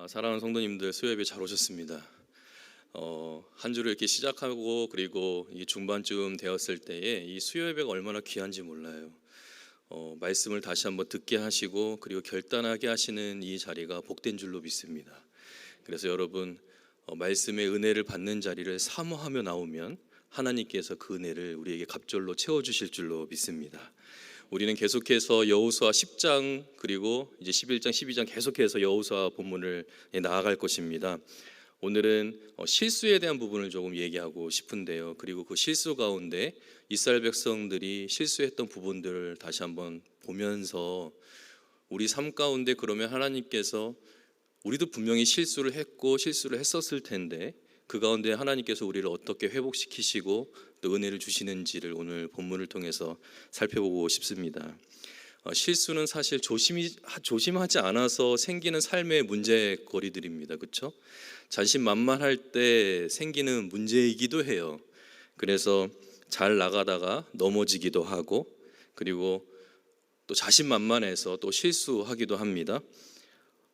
사랑하는 성도님들, 수요예배 잘 오셨습니다. 한 주를 이렇게 시작하고 그리고 이 중반쯤 되었을 때에 이 수요예배가 얼마나 귀한지 몰라요. 말씀을 다시 한번 듣게 하시고 그리고 결단하게 하시는 이 자리가 복된 줄로 믿습니다. 그래서 여러분, 말씀의 은혜를 받는 자리를 사모하며 나오면 하나님께서 그 은혜를 우리에게 갑절로 채워주실 줄로 믿습니다. 우리는 계속해서 여호수아 10장 그리고 이제 11장, 12장 계속해서 여호수아 본문을 나아갈 것입니다. 오늘은 실수에 대한 부분을 조금 얘기하고 싶은데요. 그리고 그 실수 가운데 이스라엘 백성들이 실수했던 부분들을 다시 한번 보면서 우리 삶 가운데 그러면 하나님께서 우리도 분명히 실수를 했고 실수를 했었을 텐데 그 가운데 하나님께서 우리를 어떻게 회복시키시고 또 은혜를 주시는지를 오늘 본문을 통해서 살펴보고 싶습니다. 실수는 사실 조심하지 않아서 생기는 삶의 문제거리들입니다. 그렇죠? 자신만만할 때 생기는 문제이기도 해요. 그래서 잘 나가다가 넘어지기도 하고 그리고 또 자신만만해서 또 실수하기도 합니다.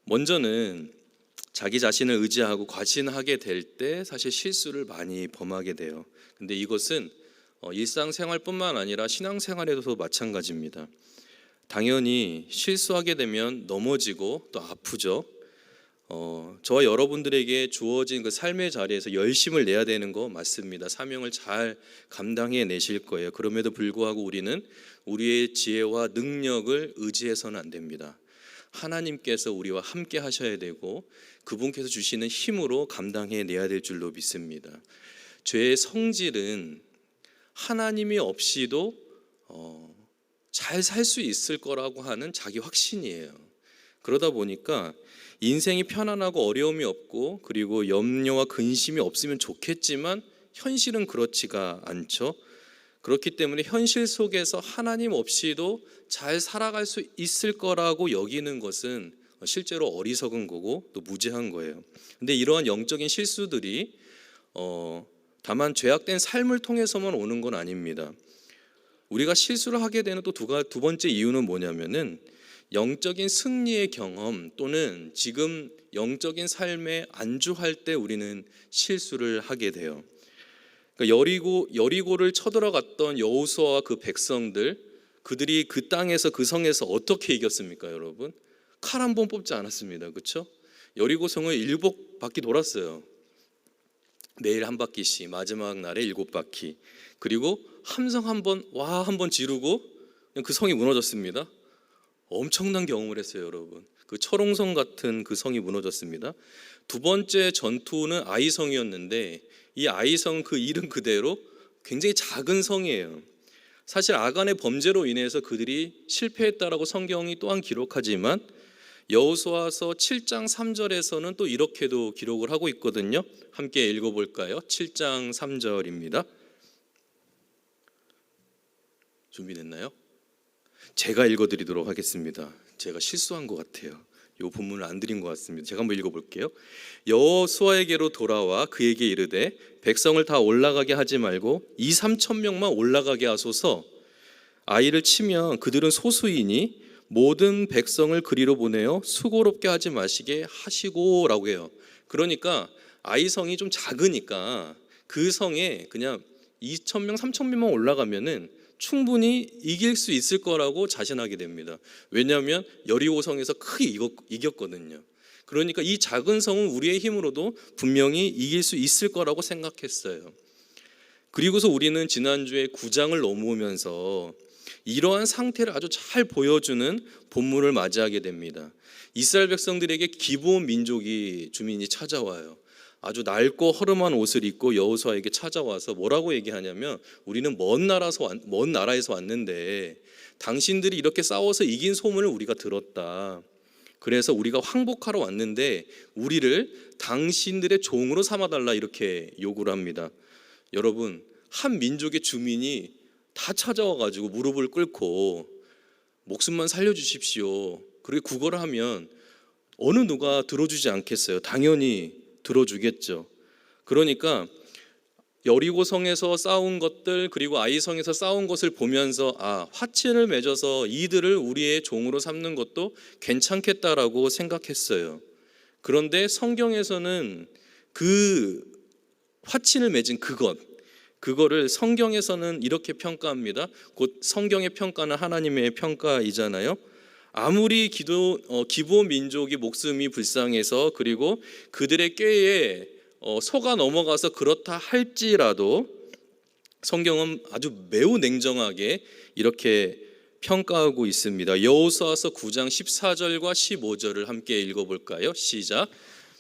먼저는 자기 자신을 의지하고 과신하게 될 때 사실 실수를 많이 범하게 돼요. 근데 이것은 일상생활뿐만 아니라 신앙생활에도 마찬가지입니다. 당연히 실수하게 되면 넘어지고 또 아프죠. 저와 여러분들에게 주어진 그 삶의 자리에서 열심을 내야 되는 거 맞습니다. 사명을 잘 감당해 내실 거예요. 그럼에도 불구하고 우리는 우리의 지혜와 능력을 의지해서는 안 됩니다. 하나님께서 우리와 함께 하셔야 되고 그분께서 주시는 힘으로 감당해 내야 될 줄로 믿습니다. 죄의 성질은 하나님이 없이도 잘 살 수 있을 거라고 하는 자기 확신이에요. 그러다 보니까 인생이 편안하고 어려움이 없고 그리고 염려와 근심이 없으면 좋겠지만 현실은 그렇지가 않죠. 그렇기 때문에 현실 속에서 하나님 없이도 잘 살아갈 수 있을 거라고 여기는 것은 실제로 어리석은 거고 또 무지한 거예요. 근데 이러한 영적인 실수들이 다만 죄악된 삶을 통해서만 오는 건 아닙니다. 우리가 실수를 하게 되는 또 두 번째 이유는 뭐냐면은 영적인 승리의 경험 또는 지금 영적인 삶에 안주할 때 우리는 실수를 하게 돼요. 그러니까 여리고를 쳐들어갔던 여호수아와 그 백성들, 그들이 그 땅에서 그 성에서 어떻게 이겼습니까, 여러분? 칼 한 번 뽑지 않았습니다. 그렇죠? 여리고 성을 7바퀴 돌았어요. 매일 한 바퀴씩, 마지막 날에 7바퀴. 그리고 함성 한 번 지르고 그 성이 무너졌습니다. 엄청난 경험을 했어요, 여러분. 그 철옹성 같은 그 성이 무너졌습니다. 두 번째 전투는 아이성이었는데 이 아이성 그 이름 그대로 굉장히 작은 성이에요. 사실 아간의 범죄로 인해서 그들이 실패했다라고 성경이 또한 기록하지만 여호수아서 7장 3절에서는 또 이렇게도 기록을 하고 있거든요. 함께 읽어볼까요? 7장 3절입니다. 준비됐나요? 제가 읽어드리도록 하겠습니다. 제가 실수한 것 같아요. 이 본문을 안 드린 것 같습니다. 제가 한번 읽어볼게요. 여호수아에게로 돌아와 그에게 이르되 백성을 다 올라가게 하지 말고 2-3천 명만 올라가게 하소서. 아이를 치면 그들은 소수이니 모든 백성을 그리로 보내어 수고롭게 하지 마시게 하시고 라고 해요. 그러니까 아이성이 좀 작으니까 그 성에 그냥 2,000명, 3,000명만 올라가면은 충분히 이길 수 있을 거라고 자신하게 됩니다. 왜냐하면 여리고성에서 크게 이겼거든요. 그러니까 이 작은 성은 우리의 힘으로도 분명히 이길 수 있을 거라고 생각했어요. 그리고서 우리는 지난주에 9장을 넘어오면서 이러한 상태를 아주 잘 보여주는 본문을 맞이하게 됩니다. 이스라엘 백성들에게 기브온 민족이 주민이 찾아와요. 아주 낡고 허름한 옷을 입고 여호수아에게 찾아와서 뭐라고 얘기하냐면 우리는 먼 나라에서 왔는데 당신들이 이렇게 싸워서 이긴 소문을 우리가 들었다. 그래서 우리가 항복하러 왔는데 우리를 당신들의 종으로 삼아달라 이렇게 요구를 합니다. 여러분, 한 민족의 주민이 다 찾아와가지고 무릎을 꿇고 목숨만 살려주십시오. 그렇게 구걸을 하면 어느 누가 들어주지 않겠어요? 당연히 들어주겠죠. 그러니까 여리고성에서 싸운 것들 그리고 아이성에서 싸운 것을 보면서 화친을 맺어서 이들을 우리의 종으로 삼는 것도 괜찮겠다라고 생각했어요. 그런데 성경에서는 그 화친을 맺은 그거를 성경에서는 이렇게 평가합니다. 곧 성경의 평가는 하나님의 평가이잖아요. 아무리 기브온 민족이 목숨이 불쌍해서 그리고 그들의 꾀에 속아 넘어가서 그렇다 할지라도 성경은 아주 매우 냉정하게 이렇게 평가하고 있습니다. 여호수아서 9장 14절과 15절을 함께 읽어볼까요? 시작.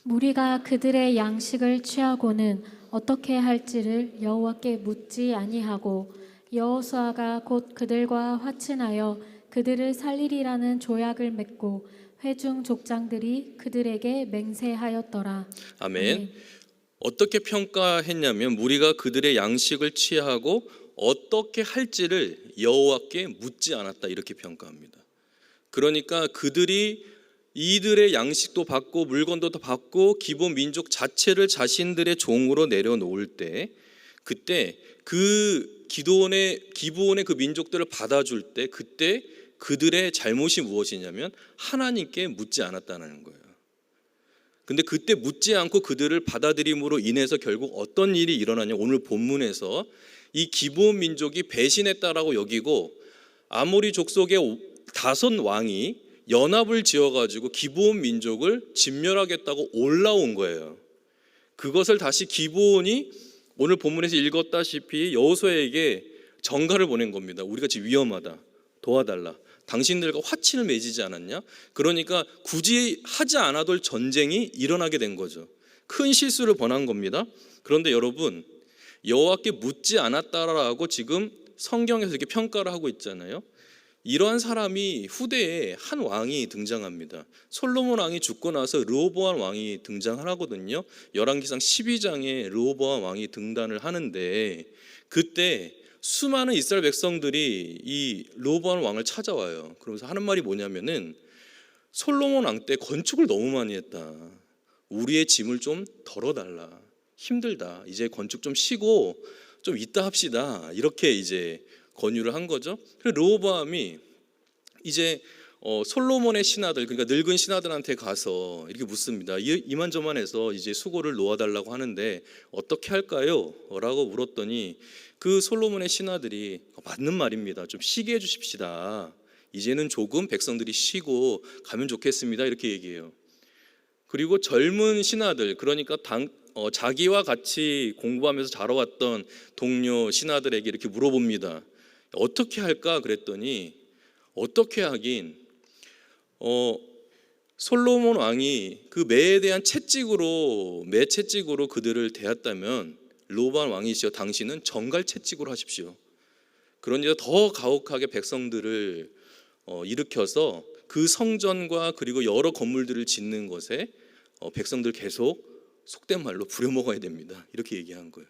무리가 그들의 양식을 취하고는 어떻게 할지를 여호와께 묻지 아니하고 여호수아가 곧 그들과 화친하여 그들을 살리리라는 조약을 맺고 회중 족장들이 그들에게 맹세하였더라. 아멘. 어떻게 평가했냐면 무리가 그들의 양식을 취하고 어떻게 할지를 여호와께 묻지 않았다 이렇게 평가합니다. 그러니까 그들이 이들의 양식도 받고 물건도 받고 기본 민족 자체를 자신들의 종으로 내려놓을 때 그때 그 기브온의 그 민족들을 받아줄 때 그때 그들의 잘못이 무엇이냐면 하나님께 묻지 않았다는 거예요. 근데 그때 묻지 않고 그들을 받아들임으로 인해서 결국 어떤 일이 일어나냐, 오늘 본문에서 이 기브온 민족이 배신했다라고 여기고 아모리 족속의 5 왕이 연합을 지어가지고 기브온 민족을 진멸하겠다고 올라온 거예요. 그것을 다시 기브온이 오늘 본문에서 읽었다시피 여호수아에게 전가를 보낸 겁니다. 우리가 지금 위험하다, 도와달라. 당신들과 화친을 맺지 않았냐? 그러니까 굳이 하지 않아도 할 전쟁이 일어나게 된 거죠. 큰 실수를 범한 겁니다. 그런데 여러분, 여호와께 묻지 않았다라고 지금 성경에서 이렇게 평가를 하고 있잖아요. 이러한 사람이 후대에 한 왕이 등장합니다. 솔로몬 왕이 죽고 나서 르호보암 왕이 등장을 하거든요. 열왕기상 12장에 르호보암 왕이 등단을 하는데 그때 수많은 이스라엘 백성들이 이 르호보암 왕을 찾아와요. 그러면서 하는 말이 뭐냐면은 솔로몬 왕 때 건축을 너무 많이 했다. 우리의 짐을 좀 덜어달라. 힘들다. 이제 건축 좀 쉬고 좀 이따 합시다. 이렇게 이제 권유를 한 거죠. 그래서 르호보암이 이제 솔로몬의 신하들, 그러니까 늙은 신하들한테 가서 이렇게 묻습니다. 이만저만해서 이제 수고를 놓아달라고 하는데 어떻게 할까요? 라고 물었더니 그 솔로몬의 신하들이 맞는 말입니다. 좀 쉬게 해주십시다. 이제는 조금 백성들이 쉬고 가면 좋겠습니다. 이렇게 얘기해요. 그리고 젊은 신하들, 그러니까 자기와 같이 공부하면서 자라왔던 동료 신하들에게 이렇게 물어봅니다. 어떻게 할까? 그랬더니 어떻게 하긴 솔로몬 왕이 그 매에 대한 매 채찍으로 그들을 대했다면 르호보암 왕이시여 당신은 정갈 채찍으로 하십시오. 그러니까 더 가혹하게 백성들을 일으켜서 그 성전과 그리고 여러 건물들을 짓는 것에 백성들 계속 속된 말로 부려먹어야 됩니다. 이렇게 얘기한 거예요.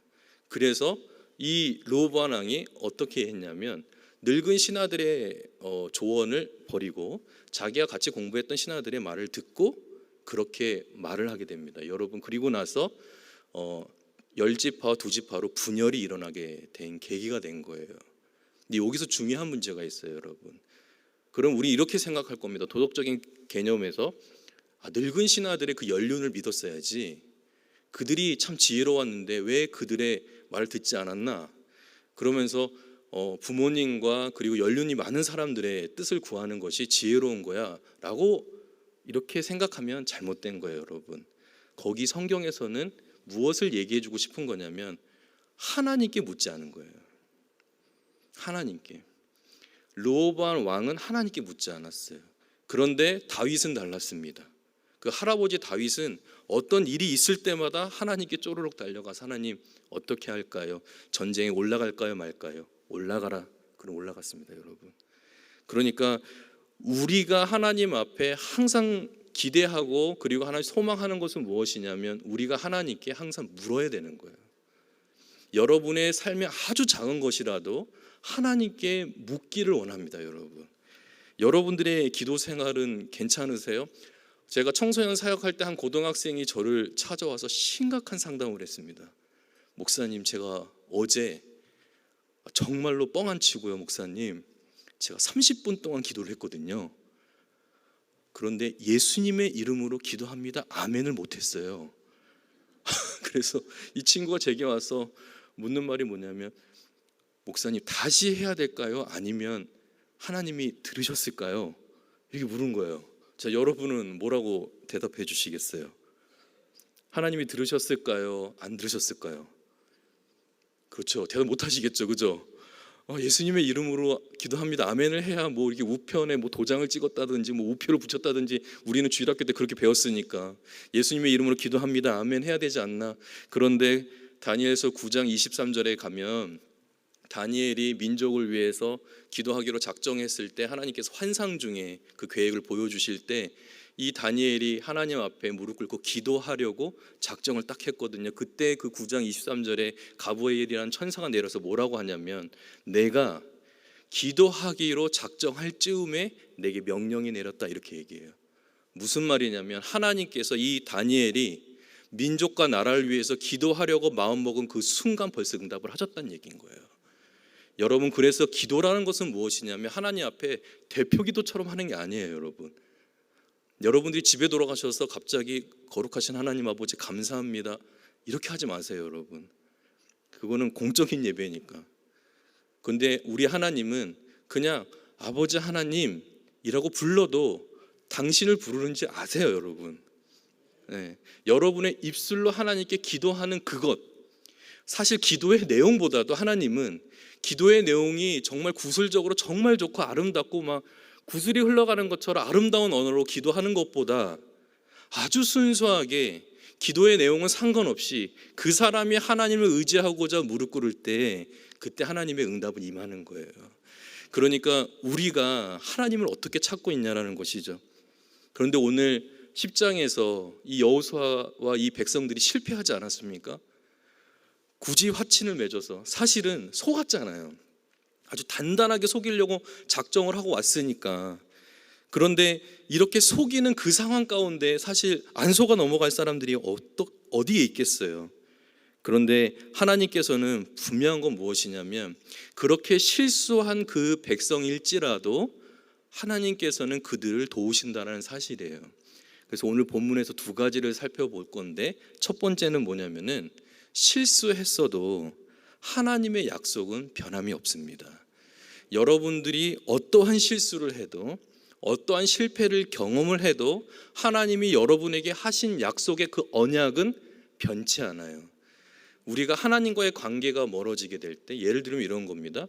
그래서 이 르호보암 왕이 어떻게 했냐면 늙은 신하들의 조언을 버리고 자기가 같이 공부했던 신하들의 말을 듣고 그렇게 말을 하게 됩니다. 여러분, 그리고 나서 10지파와 2지파로 분열이 일어나게 된 계기가 된 거예요. 근데 여기서 중요한 문제가 있어요, 여러분. 그럼 우리 이렇게 생각할 겁니다. 도덕적인 개념에서 늙은 신하들의 그 연륜을 믿었어야지. 그들이 참 지혜로웠는데 왜 그들의 말을 듣지 않았나? 그러면서 부모님과 그리고 연륜이 많은 사람들의 뜻을 구하는 것이 지혜로운 거야 라고 이렇게 생각하면 잘못된 거예요, 여러분. 거기 성경에서는 무엇을 얘기해 주고 싶은 거냐면 하나님께 묻지 않은 거예요. 하나님께. 르호보암 왕은 하나님께 묻지 않았어요. 그런데 다윗은 달랐습니다. 그 할아버지 다윗은 어떤 일이 있을 때마다 하나님께 쪼르륵 달려가서 하나님 어떻게 할까요? 전쟁에 올라갈까요 말까요? 올라가라. 그럼 올라갔습니다, 여러분. 그러니까 우리가 하나님 앞에 항상 기대하고 그리고 하나님 소망하는 것은 무엇이냐면 우리가 하나님께 항상 물어야 되는 거예요. 여러분의 삶의 아주 작은 것이라도 하나님께 묻기를 원합니다, 여러분. 여러분들의 기도 생활은 괜찮으세요? 제가 청소년 사역할 때 한 고등학생이 저를 찾아와서 심각한 상담을 했습니다. 목사님, 제가 어제 정말로 뻥 안 치고요, 목사님, 제가 30분 동안 기도를 했거든요. 그런데 예수님의 이름으로 기도합니다. 아멘을 못했어요. 그래서 이 친구가 제게 와서 묻는 말이 뭐냐면, 목사님 다시 해야 될까요? 아니면 하나님이 들으셨을까요? 이렇게 물은 거예요. 자, 여러분은 뭐라고 대답해 주시겠어요? 하나님이 들으셨을까요? 안 들으셨을까요? 그렇죠. 대답 못 하시겠죠. 그죠? 예수님의 이름으로 기도합니다. 아멘을 해야 뭐 이렇게 우편에 뭐 도장을 찍었다든지 뭐 우표를 붙였다든지, 우리는 주일학교 때 그렇게 배웠으니까 예수님의 이름으로 기도합니다. 아멘 해야 되지 않나? 그런데 다니엘서 9장 23절에 가면 다니엘이 민족을 위해서 기도하기로 작정했을 때 하나님께서 환상 중에 그 계획을 보여주실 때 이 다니엘이 하나님 앞에 무릎 꿇고 기도하려고 작정을 딱 했거든요. 그때 그 9장 23절에 가브리엘이라는 천사가 내려서 뭐라고 하냐면, 내가 기도하기로 작정할 즈음에 내게 명령이 내렸다, 이렇게 얘기해요. 무슨 말이냐면, 하나님께서 이 다니엘이 민족과 나라를 위해서 기도하려고 마음먹은 그 순간 벌써 응답을 하셨다는 얘기인 거예요. 여러분, 그래서 기도라는 것은 무엇이냐면 하나님 앞에 대표 기도처럼 하는 게 아니에요. 여러분들이 집에 돌아가셔서 갑자기 거룩하신 하나님 아버지 감사합니다 이렇게 하지 마세요. 여러분, 그거는 공적인 예배니까. 근데 우리 하나님은 그냥 아버지 하나님이라고 불러도 당신을 부르는지 아세요. 여러분, 네. 여러분의 입술로 하나님께 기도하는 그것, 사실 기도의 내용보다도 하나님은 기도의 내용이 정말 구술적으로 정말 좋고 아름답고 막 구슬이 흘러가는 것처럼 아름다운 언어로 기도하는 것보다 아주 순수하게 기도의 내용은 상관없이 그 사람이 하나님을 의지하고자 무릎 꿇을 때 그때 하나님의 응답은 임하는 거예요. 그러니까 우리가 하나님을 어떻게 찾고 있냐라는 것이죠. 그런데 오늘 10장에서 이 여호수아와 이 백성들이 실패하지 않았습니까? 굳이 화친을 맺어서, 사실은 속았잖아요. 아주 단단하게 속이려고 작정을 하고 왔으니까. 그런데 이렇게 속이는 그 상황 가운데 사실 안 속아 넘어갈 사람들이 어디에 있겠어요. 그런데 하나님께서는 분명한 건 무엇이냐면, 그렇게 실수한 그 백성일지라도 하나님께서는 그들을 도우신다는 사실이에요. 그래서 오늘 본문에서 두 가지를 살펴볼 건데, 첫 번째는 뭐냐면은 실수했어도 하나님의 약속은 변함이 없습니다. 여러분들이 어떠한 실수를 해도, 어떠한 실패를 경험을 해도 하나님이 여러분에게 하신 약속의 그 언약은 변치 않아요. 우리가 하나님과의 관계가 멀어지게 될 때, 예를 들면 이런 겁니다.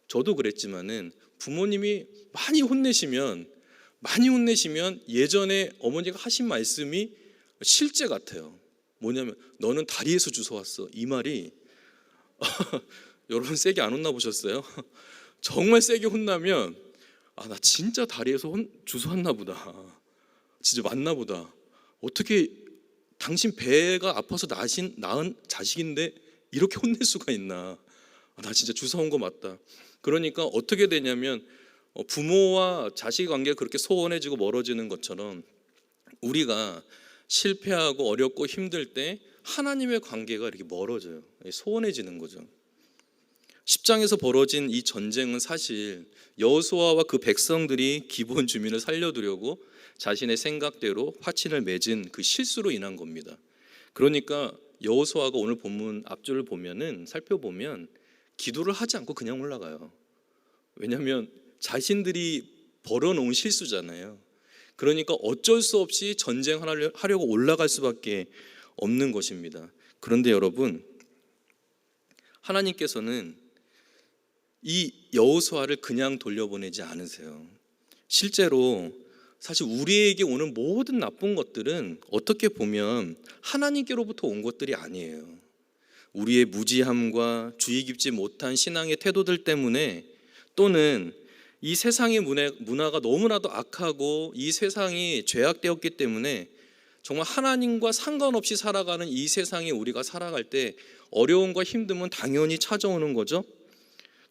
저도 그랬지만은 부모님이 많이 혼내시면 예전에 어머니가 하신 말씀이 실제 같아요. 뭐냐면, 너는 다리에서 주워왔어. 이 말이 여러분 세게 안 혼나 보셨어요? 정말 세게 혼나면 나 진짜 다리에서 주워왔나 보다, 진짜 맞나 보다, 어떻게 당신 배가 아파서 낳은 자식인데 이렇게 혼낼 수가 있나, 나 진짜 주워온 거 맞다. 그러니까 어떻게 되냐면 부모와 자식 관계가 그렇게 소원해지고 멀어지는 것처럼 우리가 실패하고 어렵고 힘들 때 하나님의 관계가 이렇게 멀어져요. 소원해지는 거죠. 10장에서 벌어진 이 전쟁은 사실 여호수아와 그 백성들이 기본 주민을 살려두려고 자신의 생각대로 화친을 맺은 그 실수로 인한 겁니다. 그러니까 여호수아가 오늘 본문 앞줄을 보면은, 살펴보면 기도를 하지 않고 그냥 올라가요. 왜냐하면 자신들이 벌어놓은 실수잖아요. 그러니까 어쩔 수 없이 전쟁하려고 올라갈 수밖에 없는 것입니다. 그런데 여러분, 하나님께서는 이 여호수아를 그냥 돌려보내지 않으세요. 실제로 사실 우리에게 오는 모든 나쁜 것들은 어떻게 보면 하나님께로부터 온 것들이 아니에요. 우리의 무지함과 주의 깊지 못한 신앙의 태도들 때문에, 또는 이 세상의 문화가 너무나도 악하고 이 세상이 죄악되었기 때문에 정말 하나님과 상관없이 살아가는 이 세상에 우리가 살아갈 때 어려움과 힘듦은 당연히 찾아오는 거죠.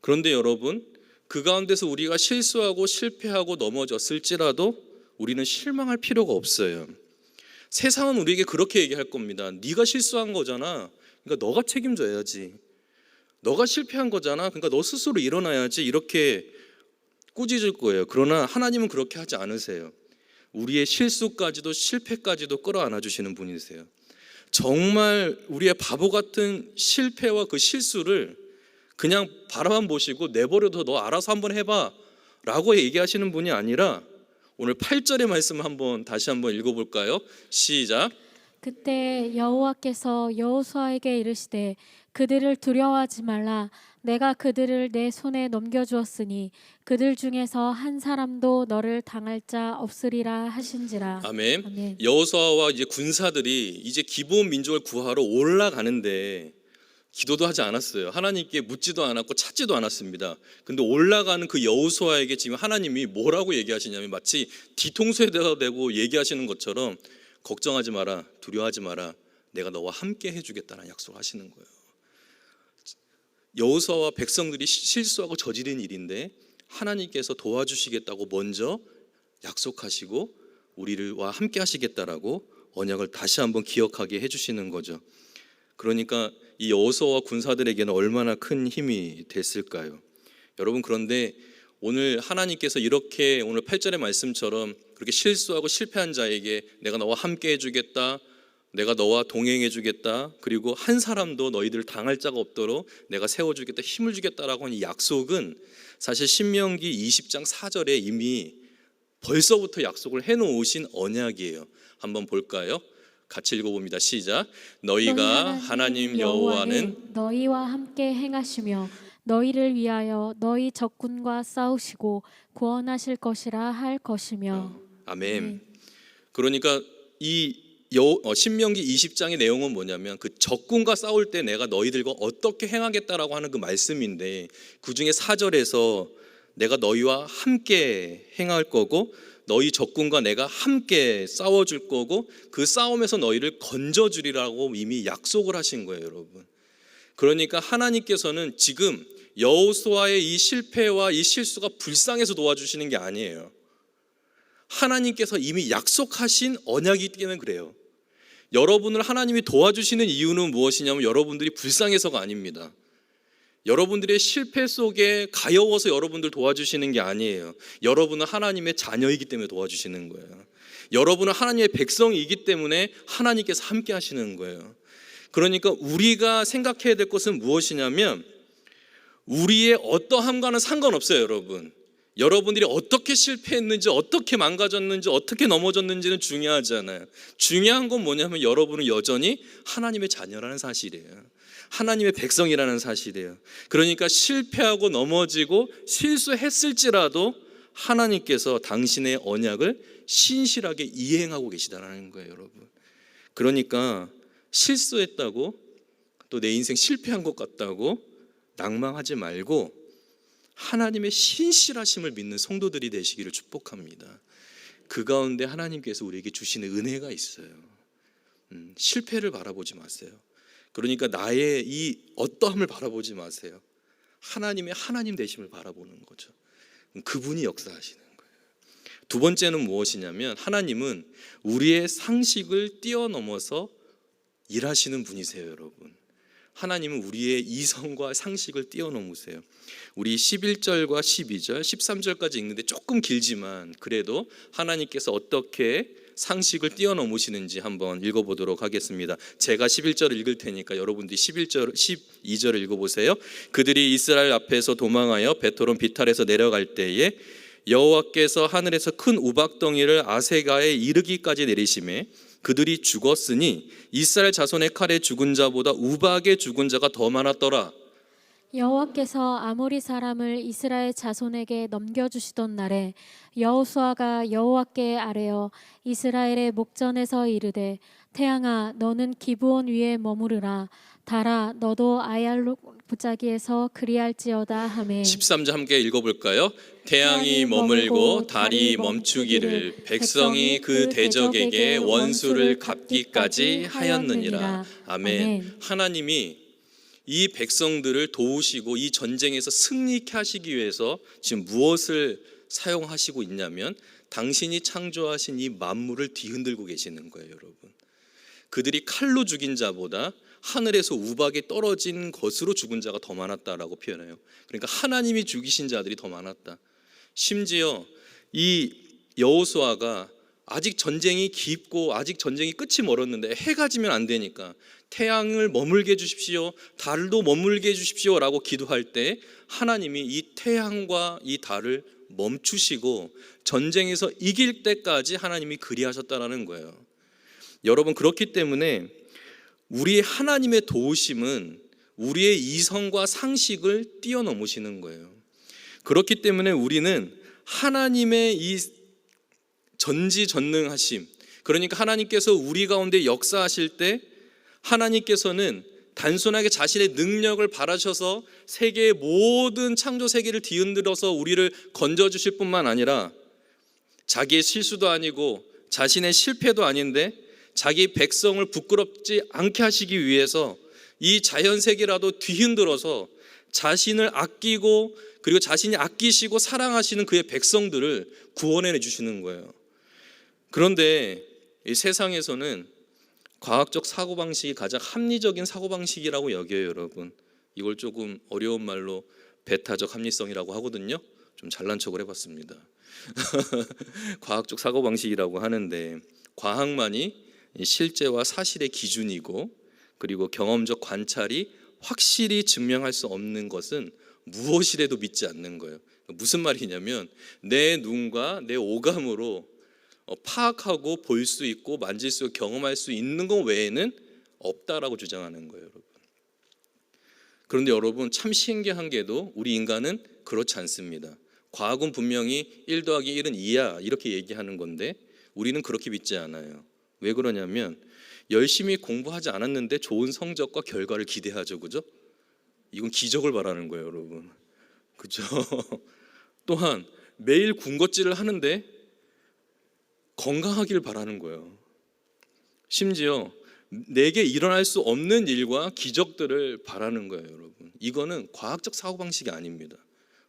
그런데 여러분, 그 가운데서 우리가 실수하고 실패하고 넘어졌을지라도 우리는 실망할 필요가 없어요. 세상은 우리에게 그렇게 얘기할 겁니다. 네가 실수한 거잖아, 그러니까 너가 책임져야지. 너가 실패한 거잖아, 그러니까 너 스스로 일어나야지. 이렇게 꾸짖을 거예요. 그러나 하나님은 그렇게 하지 않으세요. 우리의 실수까지도 실패까지도 끌어안아 주시는 분이세요. 정말 우리의 바보 같은 실패와 그 실수를 그냥 바라만 보시고 내버려둬, 너 알아서 한번 해봐 라고 얘기하시는 분이 아니라, 오늘 8절의 말씀을 다시 한번 읽어볼까요? 시작. 그때 여호와께서 여호수아에게 이르시되 그들을 두려워하지 말라. 내가 그들을 내 손에 넘겨주었으니 그들 중에서 한 사람도 너를 당할 자 없으리라 하신지라. 아멘. 아멘. 여호수아와 이제 군사들이 이제 기브온 민족을 구하러 올라가는데 기도도 하지 않았어요. 하나님께 묻지도 않았고 찾지도 않았습니다. 근데 올라가는 그 여호수아에게 지금 하나님이 뭐라고 얘기하시냐면, 마치 뒤통수에다가 대고 얘기하시는 것처럼, 걱정하지 마라, 두려워하지 마라, 내가 너와 함께 해주겠다는 약속을 하시는 거예요. 여호수아와 백성들이 실수하고 저지른 일인데 하나님께서 도와주시겠다고 먼저 약속하시고 우리와 함께 하시겠다라고 언약을 다시 한번 기억하게 해주시는 거죠. 그러니까 이 여호수아와 군사들에게는 얼마나 큰 힘이 됐을까요? 여러분, 그런데 오늘 하나님께서 이렇게 오늘 8절의 말씀처럼 그렇게 실수하고 실패한 자에게 내가 너와 함께 해주겠다, 내가 너와 동행해 주겠다, 그리고 한 사람도 너희들 당할 자가 없도록 내가 세워주겠다, 힘을 주겠다라고 하는 이 약속은 사실 신명기 20장 4절에 이미 벌써부터 약속을 해놓으신 언약이에요. 한번 볼까요? 같이 읽어봅니다. 시작. 너희가 하나님 여호와는 너희와 함께 행하시며 너희를 위하여 너희 적군과 싸우시고 구원하실 것이라 할 것이며. 아멘. 그러니까 이 신명기 20장의 내용은 뭐냐면, 그 적군과 싸울 때 내가 너희들과 어떻게 행하겠다라고 하는 그 말씀인데, 그 중에 4절에서 내가 너희와 함께 행할 거고 너희 적군과 내가 함께 싸워줄 거고 그 싸움에서 너희를 건져주리라고 이미 약속을 하신 거예요, 여러분. 그러니까 하나님께서는 지금 여호수아의 이 실패와 이 실수가 불쌍해서 도와주시는 게 아니에요. 하나님께서 이미 약속하신 언약이기 때문에 그래요. 여러분을 하나님이 도와주시는 이유는 무엇이냐면 여러분들이 불쌍해서가 아닙니다. 여러분들의 실패 속에 가여워서 여러분들 도와주시는 게 아니에요. 여러분은 하나님의 자녀이기 때문에 도와주시는 거예요. 여러분은 하나님의 백성이기 때문에 하나님께서 함께 하시는 거예요. 그러니까 우리가 생각해야 될 것은 무엇이냐면, 우리의 어떠함과는 상관없어요, 여러분. 여러분들이 어떻게 실패했는지, 어떻게 망가졌는지, 어떻게 넘어졌는지는 중요하지 않아요. 중요한 건 뭐냐면 여러분은 여전히 하나님의 자녀라는 사실이에요. 하나님의 백성이라는 사실이에요. 그러니까 실패하고 넘어지고 실수했을지라도 하나님께서 당신의 언약을 신실하게 이행하고 계시다는 거예요, 여러분. 그러니까 실수했다고 또 내 인생 실패한 것 같다고 낭망하지 말고 하나님의 신실하심을 믿는 성도들이 되시기를 축복합니다. 그 가운데 하나님께서 우리에게 주시는 은혜가 있어요. 실패를 바라보지 마세요. 그러니까 나의 이 어떠함을 바라보지 마세요. 하나님의 하나님 되심을 바라보는 거죠. 그분이 역사하시는 거예요. 두 번째는 무엇이냐면, 하나님은 우리의 상식을 뛰어넘어서 일하시는 분이세요, 여러분. 하나님은 우리의 이성과 상식을 뛰어넘으세요. 우리 11절과 12절, 13절까지 읽는데 조금 길지만 그래도 하나님께서 어떻게 상식을 뛰어넘으시는지 한번 읽어보도록 하겠습니다. 제가 11절을 읽을 테니까 여러분들이 11절, 12절을 읽어보세요. 그들이 이스라엘 앞에서 도망하여 베토론 비탈에서 내려갈 때에 여호와께서 하늘에서 큰 우박덩이를 아세가에 이르기까지 내리시매 그들이 죽었으니 이스라엘 자손의 칼에 죽은 자보다 우박에 죽은 자가 더 많았더라. 여호와께서 아모리 사람을 이스라엘 자손에게 넘겨주시던 날에 여호수아가 여호와께 아뢰어 이스라엘의 목전에서 이르되 태양아 너는 기브온 위에 머무르라 달아 너도 아얄록 부자기에서 그리할지어다 하매. 13절 함께 읽어볼까요? 태양이 머물고 달이 멈추기를 백성이 그 대적에게 원수를 갚기까지 하였느니라. 아멘. 하나님이 이 백성들을 도우시고 이 전쟁에서 승리케 하시기 위해서 지금 무엇을 사용하시고 있냐면 당신이 창조하신 이 만물을 뒤흔들고 계시는 거예요, 여러분. 그들이 칼로 죽인 자보다 하늘에서 우박이 떨어진 것으로 죽은 자가 더 많았다라고 표현해요. 그러니까 하나님이 죽이신 자들이 더 많았다. 심지어 이 여호수아가 아직 전쟁이 깊고 아직 전쟁이 끝이 멀었는데 해가 지면 안 되니까 태양을 머물게 해주십시오, 달도 머물게 해주십시오 라고 기도할 때 하나님이 이 태양과 이 달을 멈추시고 전쟁에서 이길 때까지 하나님이 그리하셨다라는 거예요. 여러분, 그렇기 때문에 우리 하나님의 도우심은 우리의 이성과 상식을 뛰어넘으시는 거예요. 그렇기 때문에 우리는 하나님의 이 전지전능하심, 그러니까 하나님께서 우리 가운데 역사하실 때 하나님께서는 단순하게 자신의 능력을 바라셔서 세계의 모든 창조 세계를 뒤흔들어서 우리를 건져주실 뿐만 아니라 자기의 실수도 아니고 자신의 실패도 아닌데 자기 백성을 부끄럽지 않게 하시기 위해서 이 자연세계라도 뒤흔들어서 자신을 아끼고 그리고 자신이 아끼시고 사랑하시는 그의 백성들을 구원해 주시는 거예요. 그런데 이 세상에서는 과학적 사고방식이 가장 합리적인 사고방식이라고 여겨요. 여러분, 이걸 조금 어려운 말로 배타적 합리성이라고 하거든요. 좀 잘난 척을 해봤습니다. 과학적 사고방식이라고 하는데, 과학만이 실제와 사실의 기준이고 그리고 경험적 관찰이 확실히 증명할 수 없는 것은 무엇이라도 믿지 않는 거예요. 무슨 말이냐면 내 눈과 내 오감으로 파악하고 볼 수 있고 만질 수 있고 경험할 수 있는 것 외에는 없다라고 주장하는 거예요. 여러분. 그런데 여러분, 참 신기한 게도 우리 인간은 그렇지 않습니다. 과학은 분명히 1 더하기 1은 2야 이렇게 얘기하는 건데 우리는 그렇게 믿지 않아요. 왜 그러냐면 열심히 공부하지 않았는데 좋은 성적과 결과를 기대하죠. 그죠? 이건 기적을 바라는 거예요. 여러분. 그죠? 또한 매일 군것질을 하는데 건강하기를 바라는 거예요. 심지어 내게 일어날 수 없는 일과 기적들을 바라는 거예요. 여러분, 이거는 과학적 사고방식이 아닙니다.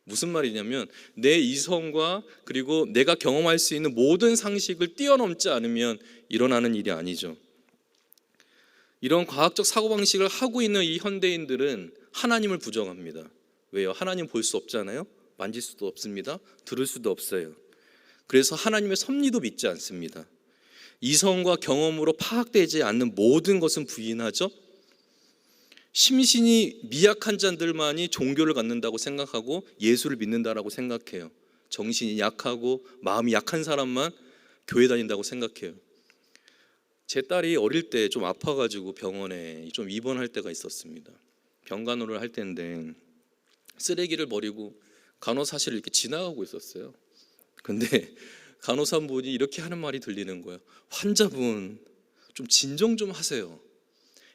무슨 말이냐면 내 이성과 그리고 내가 경험할 수 있는 모든 상식을 뛰어넘지 않으면 일어나는 일이 아니죠. 이런 과학적 사고방식을 하고 있는 이 현대인들은 하나님을 부정합니다. 왜요? 하나님 볼 수 없잖아요. 만질 수도 없습니다. 들을 수도 없어요. 그래서 하나님의 섭리도 믿지 않습니다. 이성과 경험으로 파악되지 않는 모든 것은 부인하죠. 심신이 미약한 자들만이 종교를 갖는다고 생각하고 예수를 믿는다라고 생각해요. 정신이 약하고 마음이 약한 사람만 교회 다닌다고 생각해요. 제 딸이 어릴 때 좀 아파가지고 병원에 좀 입원할 때가 있었습니다. 병간호를 할 때인데 쓰레기를 버리고 간호사실을 이렇게 지나가고 있었어요. 근데 간호사분이 이렇게 하는 말이 들리는 거예요. 환자분, 좀 진정 좀 하세요.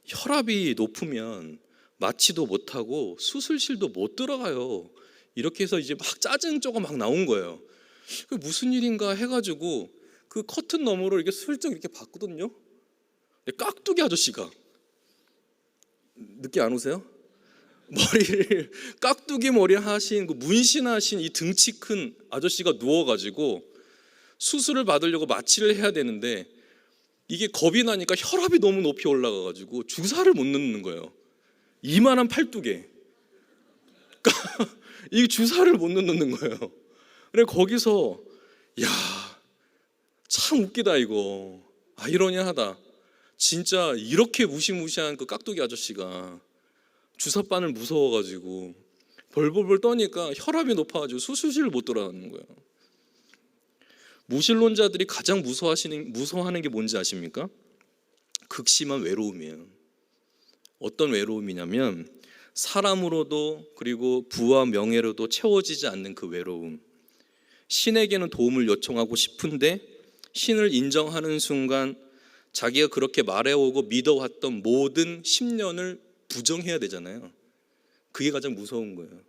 혈압이 높으면 마취도 못하고 수술실도 못 들어가요. 이렇게 해서 이제 막 짜증조가 막 나온 거예요. 무슨 일인가 해가지고 그 커튼 너머로 이렇게 슬쩍 이렇게 봤거든요. 근데 깍두기 아저씨가, 느낌 안 오세요? 머리를 깍두기 머리 하신 그 문신하신 이 등치 큰 아저씨가 누워가지고 수술을 받으려고 마취를 해야 되는데 이게 겁이 나니까 혈압이 너무 높이 올라가가지고 주사를 못 넣는 거예요. 이만한 팔뚝에 이 주사를 못 넣는 거예요. 그래 거기서 야, 참 웃기다 이거, 아이러니하다. 진짜 이렇게 무시무시한 그 깍두기 아저씨가 주사바늘 무서워가지고 벌벌벌 떠니까 혈압이 높아가지고 수술실을 못 들어가는 거예요. 무신론자들이 가장 무서워하는 게 뭔지 아십니까? 극심한 외로움이에요. 어떤 외로움이냐면 사람으로도 그리고 부와 명예로도 채워지지 않는 그 외로움. 신에게는 도움을 요청하고 싶은데 신을 인정하는 순간 자기가 그렇게 말해오고 믿어왔던 모든 신념을 부정해야 되잖아요. 그게 가장 무서운 거예요.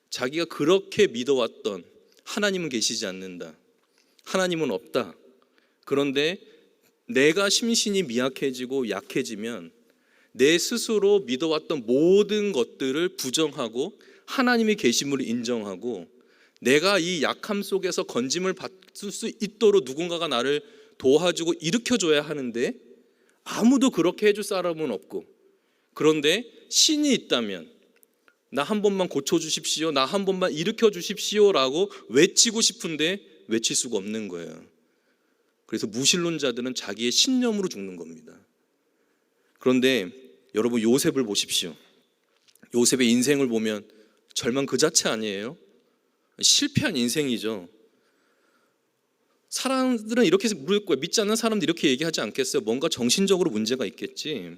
자기가 그렇게 믿어왔던 하나님은 계시지 않는다, 하나님은 없다. 그런데 내가 심신이 미약해지고 약해지면 내 스스로 믿어왔던 모든 것들을 부정하고 하나님의 계심을 인정하고 내가 이 약함 속에서 건짐을 받을 수 있도록 누군가가 나를 도와주고 일으켜줘야 하는데 아무도 그렇게 해줄 사람은 없고, 그런데 신이 있다면 나 한 번만 고쳐주십시오, 나 한 번만 일으켜 주십시오 라고 외치고 싶은데 외칠 수가 없는 거예요. 그래서 무신론자들은 자기의 신념으로 죽는 겁니다. 그런데 여러분 요셉을 보십시오. 요셉의 인생을 보면 절망 그 자체 아니에요? 실패한 인생이죠. 사람들은 이렇게 물을 거예요. 믿지 않는 사람들이 이렇게 얘기하지 않겠어요? 뭔가 정신적으로 문제가 있겠지.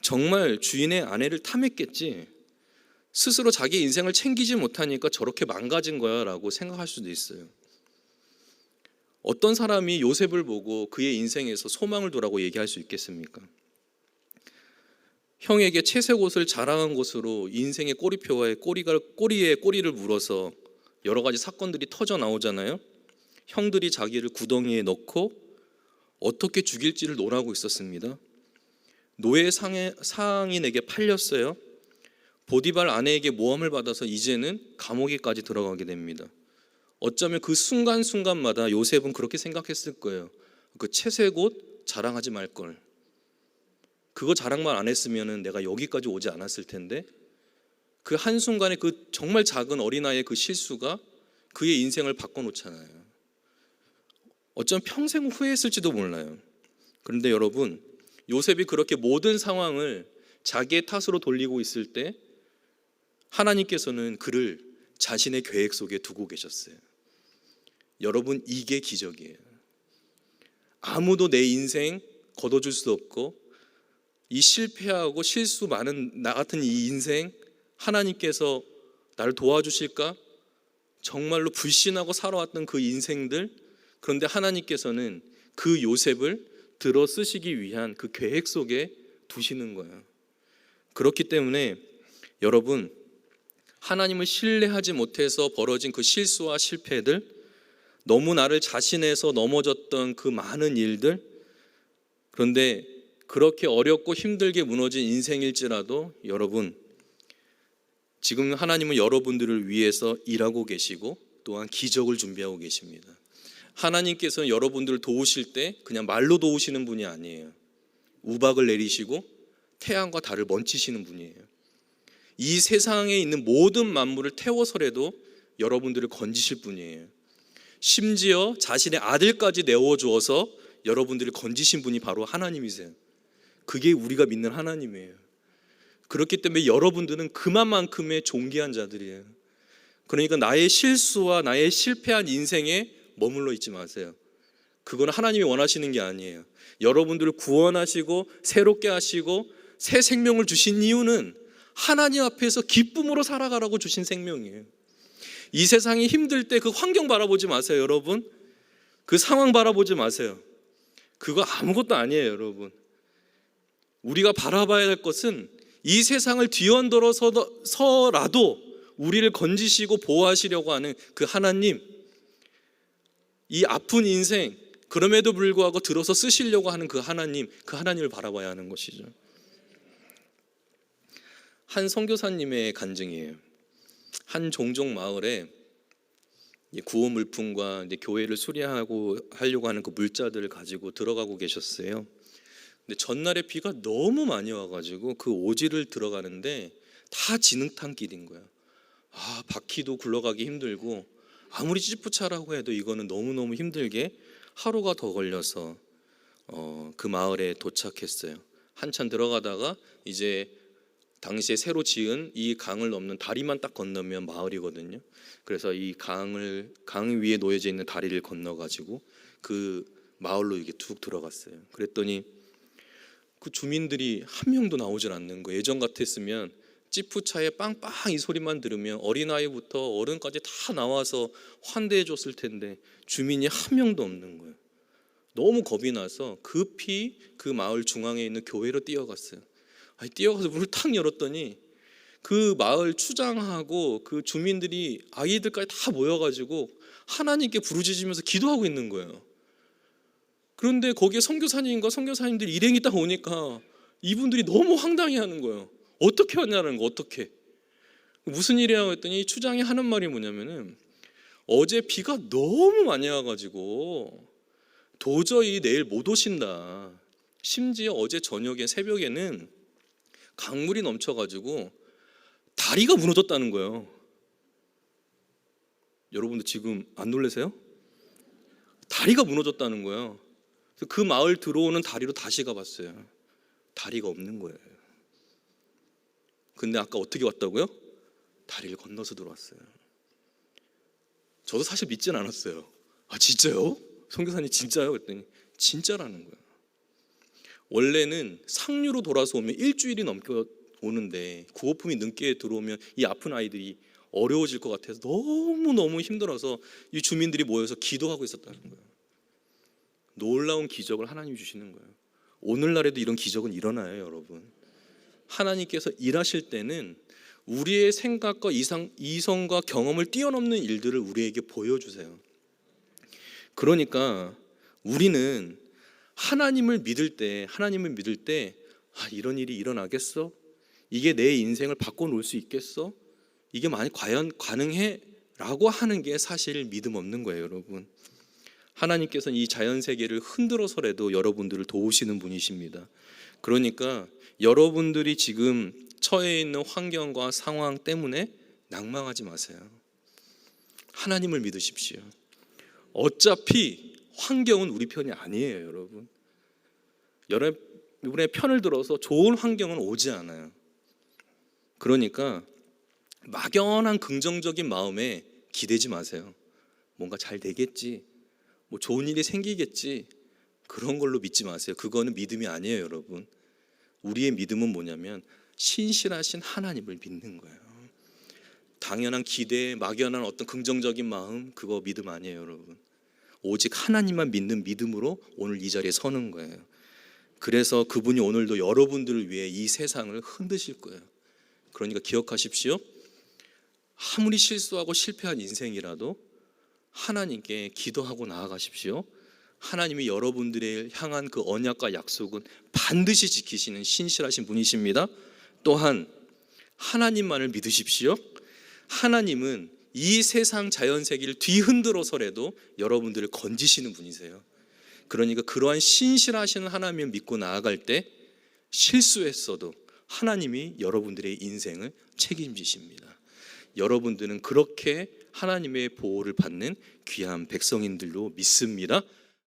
정말 주인의 아내를 탐했겠지. 스스로 자기 인생을 챙기지 못하니까 저렇게 망가진 거야 라고 생각할 수도 있어요. 어떤 사람이 요셉을 보고 그의 인생에서 소망을 두라고 얘기할 수 있겠습니까? 형에게 채색 옷을 자랑한 것으로 인생의 꼬리표에 꼬리에 꼬리를 물어서 여러 가지 사건들이 터져 나오잖아요. 형들이 자기를 구덩이에 넣고 어떻게 죽일지를 논하고 있었습니다. 노예 상인에게 팔렸어요. 보디발 아내에게 모함을 받아서 이제는 감옥에까지 들어가게 됩니다. 어쩌면 그 순간순간마다 요셉은 그렇게 생각했을 거예요. 그 채색 옷 자랑하지 말걸. 그거 자랑만 안 했으면 내가 여기까지 오지 않았을 텐데, 그 한순간에 그 정말 작은 어린아이의 그 실수가 그의 인생을 바꿔놓잖아요. 어쩌면 평생 후회했을지도 몰라요. 그런데 여러분, 요셉이 그렇게 모든 상황을 자기의 탓으로 돌리고 있을 때 하나님께서는 그를 자신의 계획 속에 두고 계셨어요. 여러분, 이게 기적이에요. 아무도 내 인생 걷어줄 수 없고, 이 실패하고 실수 많은 나 같은 이 인생 하나님께서 나를 도와주실까? 정말로 불신하고 살아왔던 그 인생들, 그런데 하나님께서는 그 요셉을 들어 쓰시기 위한 그 계획 속에 두시는 거예요. 그렇기 때문에 여러분, 하나님을 신뢰하지 못해서 벌어진 그 실수와 실패들, 너무 나를 자신해서 넘어졌던 그 많은 일들, 그런데 그렇게 어렵고 힘들게 무너진 인생일지라도 여러분, 지금 하나님은 여러분들을 위해서 일하고 계시고 또한 기적을 준비하고 계십니다. 하나님께서는 여러분들을 도우실 때 그냥 말로 도우시는 분이 아니에요. 우박을 내리시고 태양과 달을 멈추시는 분이에요. 이 세상에 있는 모든 만물을 태워서라도 여러분들을 건지실 분이에요. 심지어 자신의 아들까지 내어주어서 여러분들을 건지신 분이 바로 하나님이세요. 그게 우리가 믿는 하나님이에요. 그렇기 때문에 여러분들은 그만큼의 존귀한 자들이에요. 그러니까 나의 실수와 나의 실패한 인생에 머물러 있지 마세요. 그건 하나님이 원하시는 게 아니에요. 여러분들을 구원하시고 새롭게 하시고 새 생명을 주신 이유는 하나님 앞에서 기쁨으로 살아가라고 주신 생명이에요. 이 세상이 힘들 때 그 환경 바라보지 마세요. 여러분, 그 상황 바라보지 마세요. 그거 아무것도 아니에요. 여러분, 우리가 바라봐야 할 것은 이 세상을 뒤흔들어서라도 우리를 건지시고 보호하시려고 하는 그 하나님, 이 아픈 인생 그럼에도 불구하고 들어서 쓰시려고 하는 그 하나님을 바라봐야 하는 것이죠. 한 선교사님의 간증이에요. 한 종종 마을에 구호 물품과 교회를 수리하고 하려고 하는 그 물자들을 가지고 들어가고 계셨어요. 근데 전날에 비가 너무 많이 와가지고 그 오지를 들어가는데 다 진흙탕 길인 거야. 바퀴도 굴러가기 힘들고 아무리 찌푸차라고 해도 이거는 너무너무 힘들게 하루가 더 걸려서 그 마을에 도착했어요. 한참 들어가다가 이제 당시에 새로 지은 이 강을 넘는 다리만 딱 건너면 마을이거든요. 그래서 이 강 위에 놓여져 있는 다리를 건너가지고 그 마을로 이게 툭 들어갔어요. 그랬더니 그 주민들이 한 명도 나오질 않는 거예요. 예전 같았으면 찌푸차에 빵빵 이 소리만 들으면 어린아이부터 어른까지 다 나와서 환대해 줬을 텐데 주민이 한 명도 없는 거예요. 너무 겁이 나서 급히 그 마을 중앙에 있는 교회로 뛰어갔어요. 뛰어가서 문을 탁 열었더니 그 마을 추장하고 그 주민들이 아이들까지 다 모여가지고 하나님께 부르짖으면서 기도하고 있는 거예요. 그런데 거기에 선교사님과 선교사님들이 일행이 딱 오니까 이분들이 너무 황당해하는 거예요. 어떻게 왔냐는 거, 어떻게? 무슨 일이라고 했더니 추장이 하는 말이 뭐냐면은 어제 비가 너무 많이 와가지고 도저히 내일 못 오신다. 심지어 어제 저녁에 새벽에는 강물이 넘쳐가지고 다리가 무너졌다는 거예요. 여러분들 지금 안 놀라세요? 다리가 무너졌다는 거예요. 그래서 그 마을 들어오는 다리로 다시 가봤어요. 다리가 없는 거예요. 근데 아까 어떻게 왔다고요? 다리를 건너서 들어왔어요. 저도 사실 믿진 않았어요. 아 진짜요? 선교사님 진짜요? 그랬더니 진짜라는 거예요. 원래는 상류로 돌아서 오면 일주일이 넘게 오는데 구호품이 늦게 들어오면 이 아픈 아이들이 어려워질 것 같아서 너무너무 힘들어서 이 주민들이 모여서 기도하고 있었다는 거예요. 놀라운 기적을 하나님이 주시는 거예요. 오늘날에도 이런 기적은 일어나요, 여러분. 하나님께서 일하실 때는 우리의 생각과 이성과 경험을 뛰어넘는 일들을 우리에게 보여주세요. 그러니까 우리는 하나님을 믿을 때 이런 일이 일어나겠어? 이게 내 인생을 바꿔놓을 수 있겠어? 이게 과연 가능해? 라고 하는 게 사실 믿음 없는 거예요, 여러분. 하나님께서는 이 자연세계를 흔들어서라도 여러분들을 도우시는 분이십니다. 그러니까 여러분들이 지금 처해 있는 환경과 상황 때문에 낭망하지 마세요. 하나님을 믿으십시오. 어차피 환경은 우리 편이 아니에요, 여러분. 여러분의 편을 들어서 좋은 환경은 오지 않아요. 그러니까 막연한 긍정적인 마음에 기대지 마세요. 뭔가 잘 되겠지, 뭐 좋은 일이 생기겠지, 그런 걸로 믿지 마세요. 그거는 믿음이 아니에요, 여러분. 우리의 믿음은 뭐냐면 신실하신 하나님을 믿는 거예요. 당연한 기대, 막연한 어떤 긍정적인 마음, 그거 믿음 아니에요, 여러분. 오직 하나님만 믿는 믿음으로 오늘 이 자리에 서는 거예요. 그래서 그분이 오늘도 여러분들을 위해 이 세상을 흔드실 거예요. 그러니까 기억하십시오. 아무리 실수하고 실패한 인생이라도 하나님께 기도하고 나아가십시오. 하나님이 여러분들을 향한 그 언약과 약속은 반드시 지키시는 신실하신 분이십니다. 또한 하나님만을 믿으십시오. 하나님은 이 세상 자연세계를 뒤흔들어서라도 여러분들을 건지시는 분이세요. 그러니까 그러한 신실하신 하나님을 믿고 나아갈 때 실수했어도 하나님이 여러분들의 인생을 책임지십니다. 여러분들은 그렇게 하나님의 보호를 받는 귀한 백성인들로 믿습니다.